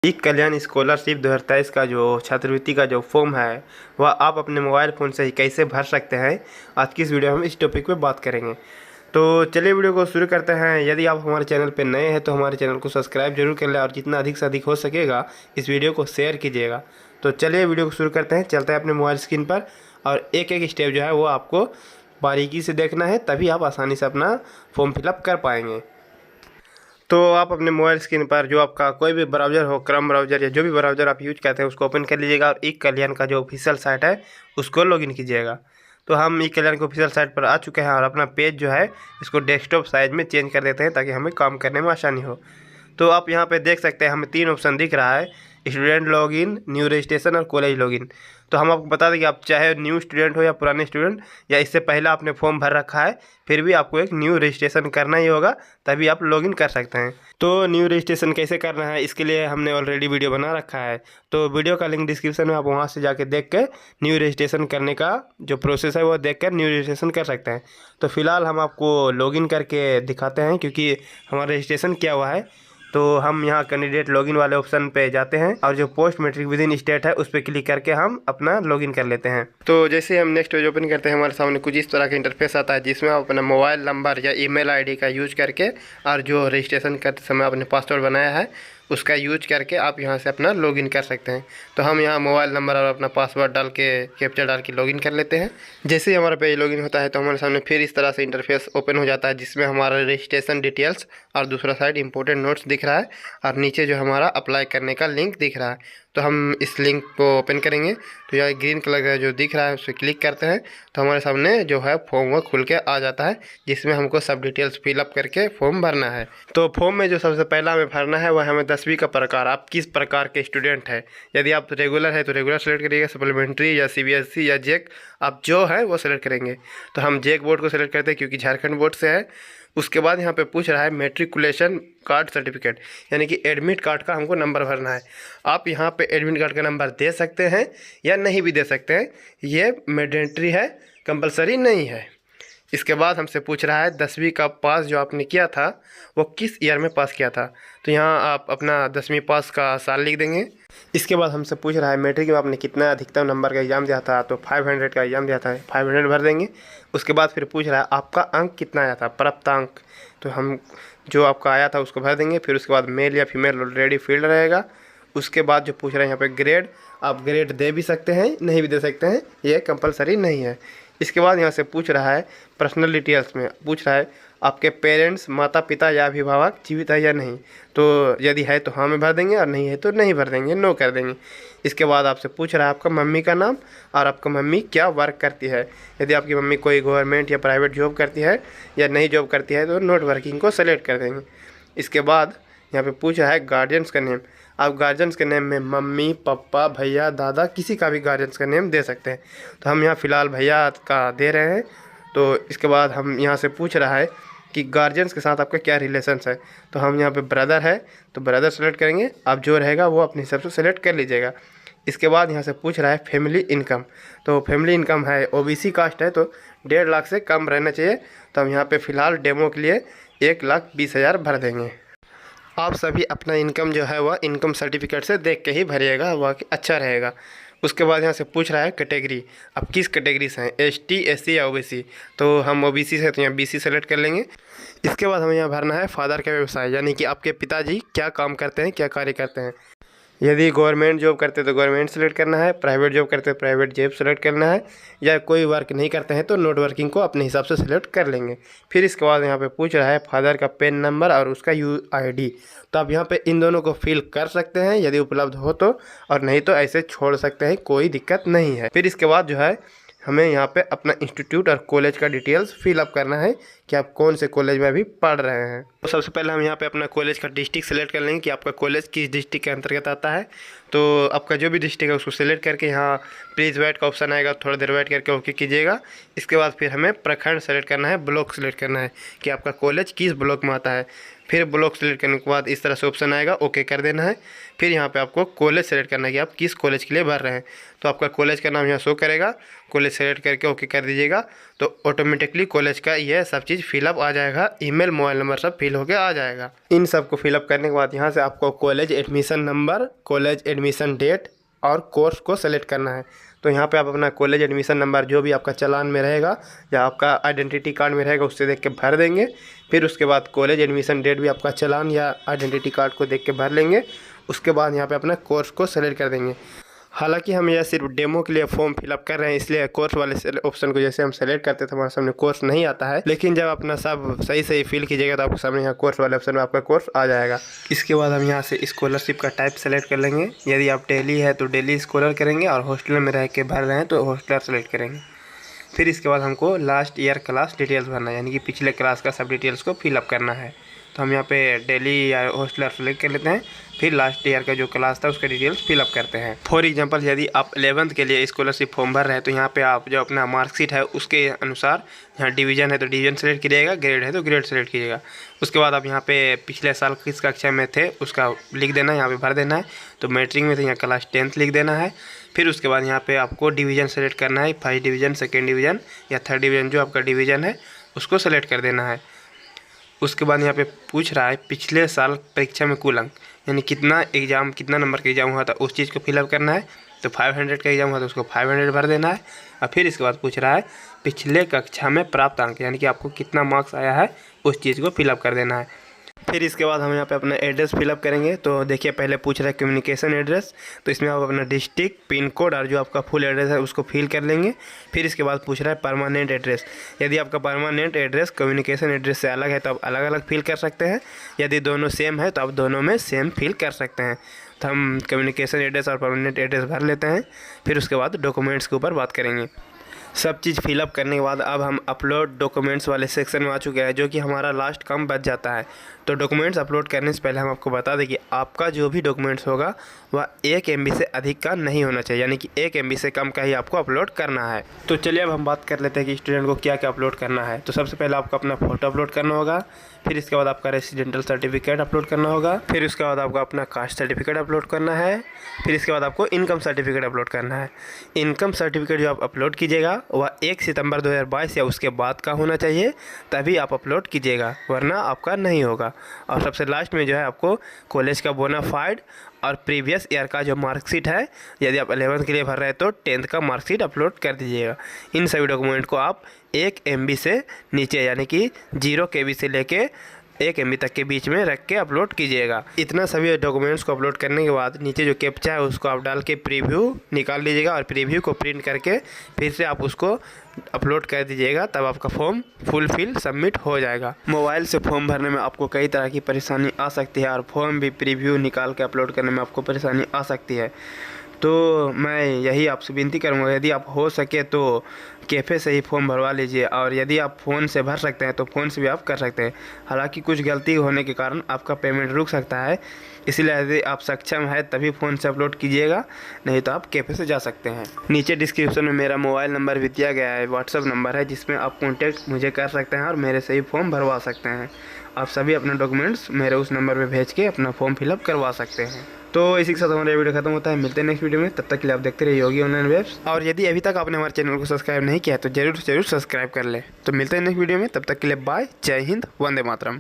ई कल्याण scholarship 2023 का जो छात्रवृत्ति का जो फॉर्म है वह आप अपने मोबाइल फ़ोन से ही कैसे भर सकते हैं। आज की इस वीडियो में हम इस टॉपिक पे बात करेंगे। तो चलिए वीडियो को शुरू करते हैं। यदि आप हमारे चैनल पे नए हैं तो हमारे चैनल को सब्सक्राइब जरूर कर लें और जितना अधिक से अधिक हो सकेगा इस वीडियो को शेयर कीजिएगा। तो चलिए वीडियो को शुरू करते हैं। चलते हैं अपने मोबाइल स्क्रीन पर और एक एक स्टेप जो है वो आपको बारीकी से देखना है, तभी आप आसानी से अपना फॉर्म फिलअप कर पाएंगे। तो आप अपने मोबाइल स्क्रीन पर जो आपका कोई भी ब्राउज़र हो, क्रोम ब्राउज़र या जो भी ब्राउज़र आप यूज करते हैं उसको ओपन कर लीजिएगा और ई कल्याण का जो ऑफिशियल साइट है उसको लॉगिन कीजिएगा। तो हम ई कल्याण के ऑफिशियल साइट पर आ चुके हैं और अपना पेज जो है इसको डेस्कटॉप साइज में चेंज कर देते हैं ताकि हमें काम करने में आसानी हो। तो आप यहाँ पे देख सकते हैं हमें 3 ऑप्शन दिख रहा है, स्टूडेंट लॉगिन, न्यू रजिस्ट्रेशन और कॉलेज लॉगिन। तो हम आपको बता दें कि आप चाहे न्यू स्टूडेंट हो या पुराने स्टूडेंट या इससे पहले आपने फॉर्म भर रखा है, फिर भी आपको एक न्यू रजिस्ट्रेशन करना ही होगा, तभी आप लॉगिन कर सकते हैं। तो न्यू रजिस्ट्रेशन कैसे करना है इसके लिए हमने ऑलरेडी वीडियो बना रखा है, तो वीडियो का लिंक डिस्क्रिप्शन में, आप वहां से जाके देख के न्यू रजिस्ट्रेशन करने का जो प्रोसेस है वो देख कर न्यू रजिस्ट्रेशन कर सकते हैं। तो फिलहाल हम आपको लॉगिन करके दिखाते हैं क्योंकि हमारा रजिस्ट्रेशन किया हुआ है। तो हम यहाँ कैंडिडेट लॉगिन वाले ऑप्शन पे जाते हैं और जो post matric within state है उस पर क्लिक करके हम अपना लॉगिन कर लेते हैं। तो जैसे हम नेक्स्ट पेज ओपन करते हैं हमारे सामने कुछ इस तरह का इंटरफेस आता है जिसमें आप अपना मोबाइल नंबर या ईमेल आईडी का यूज करके और जो रजिस्ट्रेशन करते समय आपने पासवर्ड बनाया है उसका यूज करके आप यहाँ से अपना लॉगिन कर सकते हैं। तो हम यहाँ मोबाइल नंबर और अपना पासवर्ड डाल के कैप्चा डाल के लॉगिन कर लेते हैं। जैसे ही हमारा पेज लॉगिन होता है तो हमारे सामने फिर इस तरह से इंटरफेस ओपन हो जाता है जिसमें हमारा रजिस्ट्रेशन डिटेल्स और दूसरा साइड इंपॉर्टेंट नोट्स दिख रहा है और नीचे जो हमारा अप्लाई करने का लिंक दिख रहा है। तो हम इस लिंक को ओपन करेंगे तो यह ग्रीन कलर का जो दिख रहा है उस पर क्लिक करते हैं तो हमारे सामने जो है फॉर्म वो खुल के आ जाता है जिसमें हमको सब डिटेल्स फिलअप करके फॉर्म भरना है। तो फॉर्म में जो सबसे पहला हमें भरना है वह हमें 10वीं का प्रकार, आप किस प्रकार के स्टूडेंट है। यदि आप रेगुलर है तो रेगुलर सेलेक्ट करिएगा, सप्लीमेंट्री या CBSE या जेक आप जो है वो सेलेक्ट करेंगे। तो हम जेक बोर्ड को सेलेक्ट करते हैं क्योंकि झारखंड बोर्ड से है। उसके बाद यहाँ पे पूछ रहा है मैट्रिकुलेशन कार्ड सर्टिफिकेट, यानी कि एडमिट कार्ड का हमको नंबर भरना है। आप यहाँ पे एडमिट कार्ड का नंबर दे सकते हैं या नहीं भी दे सकते हैं, ये मैंडेटरी है, कंपलसरी नहीं है। इसके बाद हमसे पूछ रहा है 10वीं का पास जो आपने किया था वो किस ईयर में पास किया था। तो यहाँ आप अपना 10वीं पास का साल लिख देंगे। इसके बाद हमसे पूछ रहा है मैट्रिक में आपने कितना अधिकतम नंबर का एग्ज़ाम दिया था, तो 500 का एग्ज़ाम दिया था, 500 भर देंगे। उसके बाद फिर पूछ रहा है आपका अंक कितना आया था, प्राप्तांक, तो हम जो आपका आया था उसको भर देंगे। फिर उसके बाद मेल या फीमेल ऑलरेडी फील्ड रहेगा। उसके बाद जो पूछ रहे हैं यहाँ पे ग्रेड, आप ग्रेड दे भी सकते हैं नहीं भी दे सकते हैं, ये कंपलसरी नहीं है। इसके बाद यहाँ से पूछ रहा है पर्सनल डिटेल्स में पूछ रहा है आपके पेरेंट्स, माता पिता या अभिभावक जीवित है या नहीं। तो यदि है तो हाँ में भर देंगे और नहीं है तो नहीं भर देंगे, नो कर देंगे। इसके बाद आपसे पूछ रहा है आपका मम्मी का नाम और आपका मम्मी क्या वर्क करती है। यदि आपकी मम्मी कोई गवर्नमेंट या प्राइवेट जॉब करती है या नहीं जॉब करती है तो नॉट वर्किंग को सेलेक्ट कर देंगे। इसके बाद यहाँ पे पूछ रहा है गार्जियंस का नेम, आप गार्जियंस के नेम में मम्मी, पापा, भैया, दादा, किसी का भी गार्जियंस का नेम दे सकते हैं। तो हम यहाँ फ़िलहाल भैया का दे रहे हैं। तो इसके बाद हम यहाँ से पूछ रहा है कि गार्जियंस के साथ आपका क्या रिलेशंस है। तो हम यहाँ पे ब्रदर है तो ब्रदर सेलेक्ट करेंगे, आप जो रहेगा वो अपने हिसाब से सेलेक्ट कर लीजिएगा। इसके बाद यहाँ से पूछ रहा है फैमिली इनकम, तो फैमिली इनकम है OBC कास्ट है तो 1.5 लाख से कम रहना चाहिए। तो हम यहाँ पे फ़िलहाल डेमो के लिए 1,20,000 भर देंगे। आप सभी अपना इनकम जो है वह इनकम सर्टिफिकेट से देख के ही भरिएगा, वह अच्छा रहेगा। उसके बाद यहाँ से पूछ रहा है कैटेगरी, आप किस कैटेगरी से हैं, ST, SC या OBC। तो हम OBC से तो यहाँ BC सेलेक्ट कर लेंगे। इसके बाद हमें यहाँ भरना है फादर का व्यवसाय, यानी कि आपके पिताजी क्या काम करते हैं, क्या कार्य करते हैं। यदि गवर्नमेंट जॉब करते तो गवर्नमेंट सेलेक्ट करना है, प्राइवेट जॉब करते तो प्राइवेट जॉब सेलेक्ट करना है, या कोई वर्क नहीं करते हैं तो नॉट वर्किंग को अपने हिसाब से सेलेक्ट कर लेंगे। फिर इसके बाद यहाँ पे पूछ रहा है फादर का पेन नंबर और उसका UID। तो आप यहाँ पे इन दोनों को फिल कर सकते हैं यदि उपलब्ध हो तो, और नहीं तो ऐसे छोड़ सकते हैं, कोई दिक्कत नहीं है। फिर इसके बाद जो है हमें यहाँ पे अपना इंस्टीट्यूट और कॉलेज का डिटेल्स फिलअप करना है कि आप कौन से कॉलेज में अभी पढ़ रहे हैं। तो सबसे पहले हम यहाँ पे अपना कॉलेज का डिस्ट्रिक्ट सेलेक्ट कर लेंगे कि आपका कॉलेज किस डिस्ट्रिक्ट के अंतर्गत आता है। तो आपका जो भी डिस्ट्रिक्ट है उसको सेलेक्ट करके यहाँ प्लीज़ वेट का ऑप्शन आएगा, थोड़ा देर वेट करके ओके कीजिएगा। इसके बाद फिर हमें प्रखंड सेलेक्ट करना है, ब्लॉक सेलेक्ट करना है कि आपका कॉलेज किस ब्लॉक में आता है। फिर ब्लॉक सेलेक्ट करने के बाद इस तरह से ऑप्शन आएगा, ओके कर देना है। फिर यहाँ पे आपको कॉलेज सेलेक्ट करना है कि आप किस कॉलेज के लिए भर रहे हैं। तो आपका कॉलेज का नाम यहाँ शो करेगा, कॉलेज सेलेक्ट करके ओके कर दीजिएगा। तो ऑटोमेटिकली कॉलेज का यह सब चीज़ फिलअप आ जाएगा, ईमेल मोबाइल नंबर सब फिल होकर आ जाएगा। इन सब को फिलअप करने के बाद यहाँ से आपको college admission number, college admission date और कोर्स को सेलेक्ट करना है। तो यहाँ पे आप अपना कॉलेज एडमिशन नंबर जो भी आपका चालान में रहेगा या आपका आइडेंटिटी कार्ड में रहेगा उससे देख के भर देंगे। फिर उसके बाद कॉलेज एडमिशन डेट भी आपका चालान या आइडेंटिटी कार्ड को देख के भर लेंगे। उसके बाद यहाँ पे अपना कोर्स को सेलेक्ट कर देंगे। हालांकि हम यह सिर्फ डेमो के लिए फॉर्म फिलअप कर रहे हैं, इसलिए कोर्स वाले ऑप्शन को जैसे हम सेलेक्ट करते थे हमारे सामने कोर्स नहीं आता है। लेकिन जब अपना सब सही फिल कीजिएगा तो आपके सामने यहाँ कोर्स वाले ऑप्शन में आपका कोर्स आ जाएगा। इसके बाद हम यहाँ से स्कॉलरशिप का टाइप सेलेक्ट कर लेंगे। यदि आप डेली है तो डेली स्कॉलर करेंगे और हॉस्टल में रह के भर रहे हैं तो हॉस्टलर सेलेक्ट करेंगे। फिर इसके बाद हमको लास्ट ईयर क्लास डिटेल्स भरना है, यानी कि पिछले क्लास का सब डिटेल्स को फिलअप करना है। तो हम यहाँ पे डेली या हॉस्टलर सेलेक्ट कर लेते हैं। फिर लास्ट ईयर का जो क्लास था उसका डिटेल्स फिलअप करते हैं। फॉर एग्जांपल यदि आप 11th के लिए स्कॉलरशिप फॉर्म भर रहे हैं तो यहाँ पे आप जो अपना मार्कशीट है उसके अनुसार, यहाँ डिवीज़न है तो डिवीज़न सेलेक्ट कीजिएगा, ग्रेड है तो ग्रेड सेलेक्ट कीजिएगा। उसके बाद आप यहाँ पे पिछले साल किस कक्षा में थे उसका लिख देना है, यहाँ पे भर देना है। तो मैट्रिक में थे यहाँ क्लास 10th लिख देना है। फिर उसके बाद यहाँ पे आपको डिवीज़न सेलेक्ट करना है, फर्स्ट डिवीज़न, सेकेंड डिवीज़न या थर्ड डिवीज़न जो आपका डिवीज़न है उसको सेलेक्ट कर देना है। उसके बाद यहाँ पे पूछ रहा है पिछले साल परीक्षा में कुल अंक, यानी कितना एग्ज़ाम, कितना नंबर का एग्ज़ाम हुआ था उस चीज़ को फिलअप करना है। तो 500 का एग्ज़ाम हुआ तो उसको 500 भर देना है। और फिर इसके बाद पूछ रहा है पिछले कक्षा में प्राप्त अंक, यानी कि आपको कितना मार्क्स आया है उस चीज़ को फिलअप कर देना है। फिर इसके बाद हम यहाँ पे अपना एड्रेस फिलअप करेंगे। तो देखिए पहले पूछ रहा है कम्युनिकेशन एड्रेस, तो इसमें आप अपना डिस्ट्रिक्ट, पिन कोड और जो आपका फुल एड्रेस है उसको फिल कर लेंगे। फिर इसके बाद पूछ रहा है परमानेंट एड्रेस। यदि आपका परमानेंट एड्रेस कम्युनिकेशन एड्रेस से अलग है तो आप अलग अलग फिल कर सकते हैं, यदि दोनों सेम है तो आप दोनों में सेम फिल कर सकते हैं। तो हम कम्युनिकेशन एड्रेस और परमानेंट एड्रेस भर लेते हैं। फिर उसके बाद डॉक्यूमेंट्स के ऊपर बात करेंगे। सब चीज़ फिलअप करने के बाद अब हम अपलोड डॉक्यूमेंट्स वाले सेक्शन में आ चुके हैं, जो कि हमारा लास्ट काम बच जाता है। तो डॉक्यूमेंट्स अपलोड करने से पहले हम आपको बता दें कि आपका जो भी डॉक्यूमेंट्स होगा वह 1 MB से अधिक का नहीं होना चाहिए, यानी कि 1 MB से कम का ही आपको अपलोड करना है। तो चलिए अब हम बात कर लेते हैं कि स्टूडेंट को क्या क्या अपलोड करना है। तो सबसे पहले आपको अपना फ़ोटो अपलोड करना होगा। फिर इसके बाद आपका रेसिडेंटल सर्टिफिकेट अपलोड करना होगा। फिर उसके बाद आपको अपना कास्ट सर्टिफिकेट अपलोड करना है। फिर इसके बाद आपको इनकम सर्टिफिकेट अपलोड करना है। इनकम सर्टिफिकेट जो आप अपलोड कीजिएगा वह 1 सितंबर 2022 या उसके बाद का होना चाहिए, तभी आप अपलोड कीजिएगा, वरना आपका नहीं होगा। और सबसे लास्ट में जो है आपको कॉलेज का बोनाफाइड और प्रीवियस ईयर का जो मार्कशीट है, यदि आप 11th के लिए भर रहे हैं तो 10th का मार्कशीट अपलोड कर दीजिएगा। इन सभी डॉक्यूमेंट को आप 1 MB से नीचे, यानी कि 0 KB से लेके 1 MB तक के बीच में रख के अपलोड कीजिएगा। इतना सभी डॉक्यूमेंट्स को अपलोड करने के बाद नीचे जो कैप्चा है उसको आप डाल के प्रीव्यू निकाल लीजिएगा और प्रीव्यू को प्रिंट करके फिर से आप उसको अपलोड कर दीजिएगा, तब आपका फॉर्म फुलफिल सबमिट हो जाएगा। मोबाइल से फॉर्म भरने में आपको कई तरह की परेशानी आ सकती है और फॉर्म भी प्रीव्यू निकाल के अपलोड करने में आपको परेशानी आ सकती है। तो मैं यही आपसे विनती करूँगा, यदि आप हो सके तो कैफ़े से ही फॉर्म भरवा लीजिए, और यदि आप फ़ोन से भर सकते हैं तो फ़ोन से भी आप कर सकते हैं। हालांकि कुछ गलती होने के कारण आपका पेमेंट रुक सकता है, इसलिए यदि आप सक्षम है तभी फ़ोन से अपलोड कीजिएगा, नहीं तो आप कैफ़े से जा सकते हैं। नीचे डिस्क्रिप्शन में मेरा मोबाइल नंबर भी दिया गया है, व्हाट्सअप नंबर है, जिसमें आप कॉन्टैक्ट मुझे कर सकते हैं और मेरे से ही फॉर्म भरवा सकते हैं। आप सभी अपने डॉक्यूमेंट्स मेरे उस नंबर पर भेज के अपना फॉर्म फिलअप करवा सकते हैं। तो इसी के साथ हमारा वीडियो खत्म होता है। मिलते हैं नेक्स्ट वीडियो में, तब तक के लिए आप देखते रहिए योगी ऑनलाइन वेब्स। और यदि अभी तक आपने हमारे चैनल को सब्सक्राइब नहीं किया है तो जरूर सब्सक्राइब कर ले। तो मिलते हैं नेक्स्ट वीडियो में, तब तक के लिए बाय, जय हिंद, वंदे मातरम।